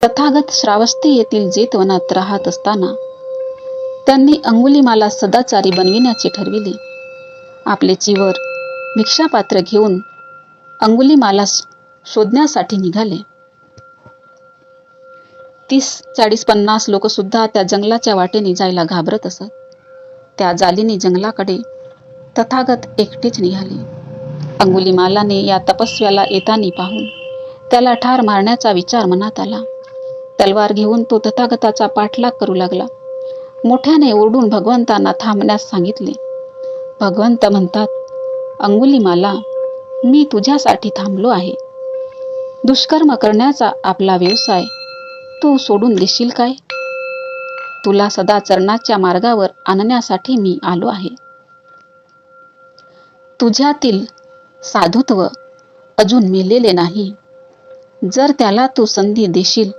तथागत श्रावस्ती येथील जेतवनात राहत असताना त्यांनी अंगुलीमाला सदाचारी बनविण्याचे ठरविले. आपले चीवर भिक्षापात्र घेऊन अंगुलीमाला शोधण्यासाठी निघाले. 30, 40, 50 लोक सुद्धा त्या जंगलाच्या वाटेने जायला घाबरत असत. त्या जालिनी जंगलाकडे तथागत एकटेच निघाले. अंगुलीमालाने या तपस्व्याला येतानी पाहून त्याला ठार मारण्याचा विचार मनात आला. तलवार घेऊन तो तथागताचा पाठलाग करू लागला. मोठ्याने ओरडून भगवंतांना थांबण्यास सांगितले. भगवंत म्हणतात, अंगुलीमाला, मी तुझ्यासाठी थांबलो आहे. दुष्कर्म करण्याचा आपला व्यवसाय तू सोडून देशील काय? तुला सदाचरणाच्या मार्गावर आणण्यासाठी मी आलो आहे. तुझ्यातील साधुत्व अजून मेलेले नाही. जर त्याला तू संधी देशील